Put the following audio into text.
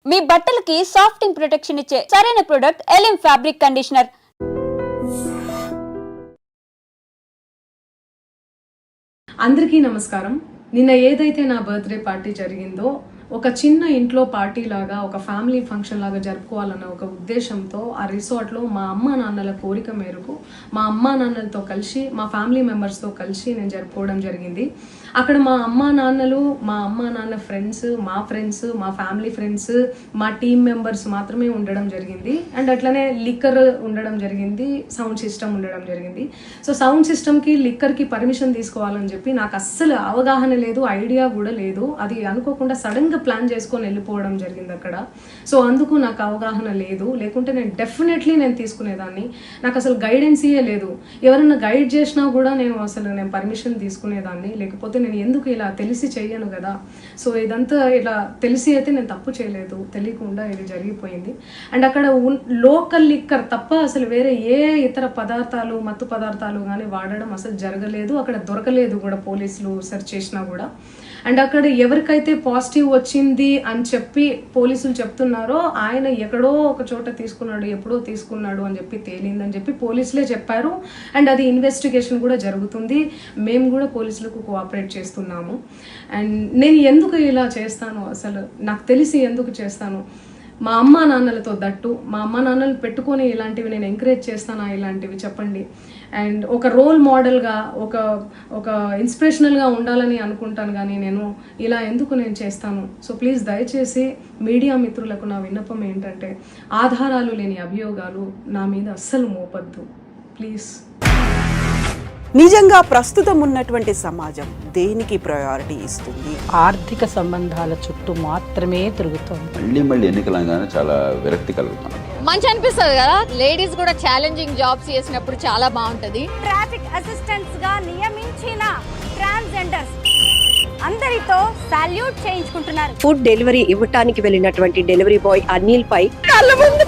మీ బట్టలకి సాఫ్టింగ్ ప్రొటెక్షన్ ఇచ్చే సరైన ప్రొడక్ట్ ఎలిమ్ ఫ్యాబ్రిక్ కండిషనర్. అందరికీ నమస్కారం. నిన్న ఏదైతే నా బర్త్డే పార్టీ జరిగిందో ఒక చిన్న ఇంట్లో పార్టీ లాగా, ఒక ఫ్యామిలీ ఫంక్షన్ లాగా జరుపుకోవాలన్న ఒక ఉద్దేశంతో ఆ రిసార్ట్లో మా అమ్మా నాన్నల కోరిక మేరకు మా అమ్మా నాన్నలతో కలిసి, మా ఫ్యామిలీ మెంబర్స్తో కలిసి నేను జరుపుకోవడం జరిగింది. అక్కడ మా అమ్మా నాన్నలు, మా అమ్మా నాన్న ఫ్రెండ్స్, మా ఫ్యామిలీ ఫ్రెండ్స్, మా టీమ్ మెంబర్స్ మాత్రమే ఉండడం జరిగింది. అండ్ అట్లనే లిక్కర్ ఉండడం జరిగింది, సౌండ్ సిస్టమ్ ఉండడం జరిగింది. సో సౌండ్ సిస్టమ్కి, లిక్కర్కి పర్మిషన్ తీసుకోవాలని చెప్పి నాకు అస్సలు అవగాహన లేదు, ఐడియా కూడా లేదు. అది అనుకోకుండా సడన్గా ప్లాన్ చేసుకొని వెళ్ళిపోవడం జరిగింది అక్కడ. సో అందుకు నాకు అవగాహన లేదు, లేకుంటే నేను డెఫినెట్లీ తీసుకునేదాన్ని. నాకు అసలు గైడెన్సీయే లేదు. ఎవరైనా గైడ్ చేసినా కూడా నేను పర్మిషన్ తీసుకునేదాన్ని, లేకపోతే నేను ఎందుకు ఇలా తెలిసి చెయ్యను కదా. సో ఇదంతా ఇలా తెలిసి అయితే నేను తప్పు చేయలేదు, తెలియకుండా ఇది జరిగిపోయింది. అండ్ అక్కడ లోకల్ లిక్కర్ తప్ప అసలు వేరే ఏ ఇతర పదార్థాలు, మత్తు పదార్థాలు కానీ వాడడం అసలు జరగలేదు. అక్కడ దొరకలేదు కూడా, పోలీసులు సెర్చ్ చేసినా కూడా. అండ్ అక్కడ ఎవరికైతే పాజిటివ్ వచ్చింది అని చెప్పి పోలీసులు చెప్తున్నారో ఆయన ఎక్కడో ఒక చోట తీసుకున్నాడు, ఎప్పుడో తీసుకున్నాడు అని చెప్పి తేలిందని చెప్పి పోలీసులే చెప్పారు. అండ్ అది ఇన్వెస్టిగేషన్ కూడా జరుగుతుంది. మేము కూడా పోలీసులకు కోఆపరేట్ చేస్తున్నాము. అండ్ నేను ఎందుకు ఇలా చేస్తాను, అసలు నాకు తెలిసి ఎందుకు చేస్తాను, మా అమ్మా నాన్నలతో దట్టు, మా అమ్మా నాన్నలు పెట్టుకొని ఇలాంటివి నేను ఎంకరేజ్ చేస్తానా, ఇలాంటివి చెప్పండి. అండ్ ఒక రోల్ మోడల్గా, ఒక ఇన్స్పిరేషనల్గా ఉండాలని అనుకుంటాను, కానీ నేను ఇలా ఎందుకు నేను చేస్తాను. సో ప్లీజ్ దయచేసి మీడియా మిత్రులకు నా విన్నపం ఏంటంటే, ఆధారాలు లేని అభియోగాలు నా మీద అస్సలు మోపద్దు ప్లీజ్. నిజంగా ప్రస్తుతం ఉన్నటువంటి సమాజం దేనికి ప్రయారిటీ ఇస్తుంది? ఆర్థిక సంబంధాల చుట్టూ మాత్రమే తిరుగుతుంది. మళ్ళీ ఎన్నికలంగానే చాలా విరక్తి కలుగుతాను. మంచి అనిపిస్తుంది కదా, లేడీస్ కూడా ఛాలెంజింగ్ జాబ్స్ చేసినప్పుడు చాలా బాగుంటది. ట్రాఫిక్ అసిస్టెంట్స్ గా నియమించిన ట్రాన్స్జెండర్స్ అందరితో సాల్యూట్ చేయించుకుంటున్నారు. ఫుడ్ డెలివరీ ఇవ్వటానికి వెళ్ళినటువంటి డెలివరీ బాయ్ అనిల్ పై కళ్ళ ముందు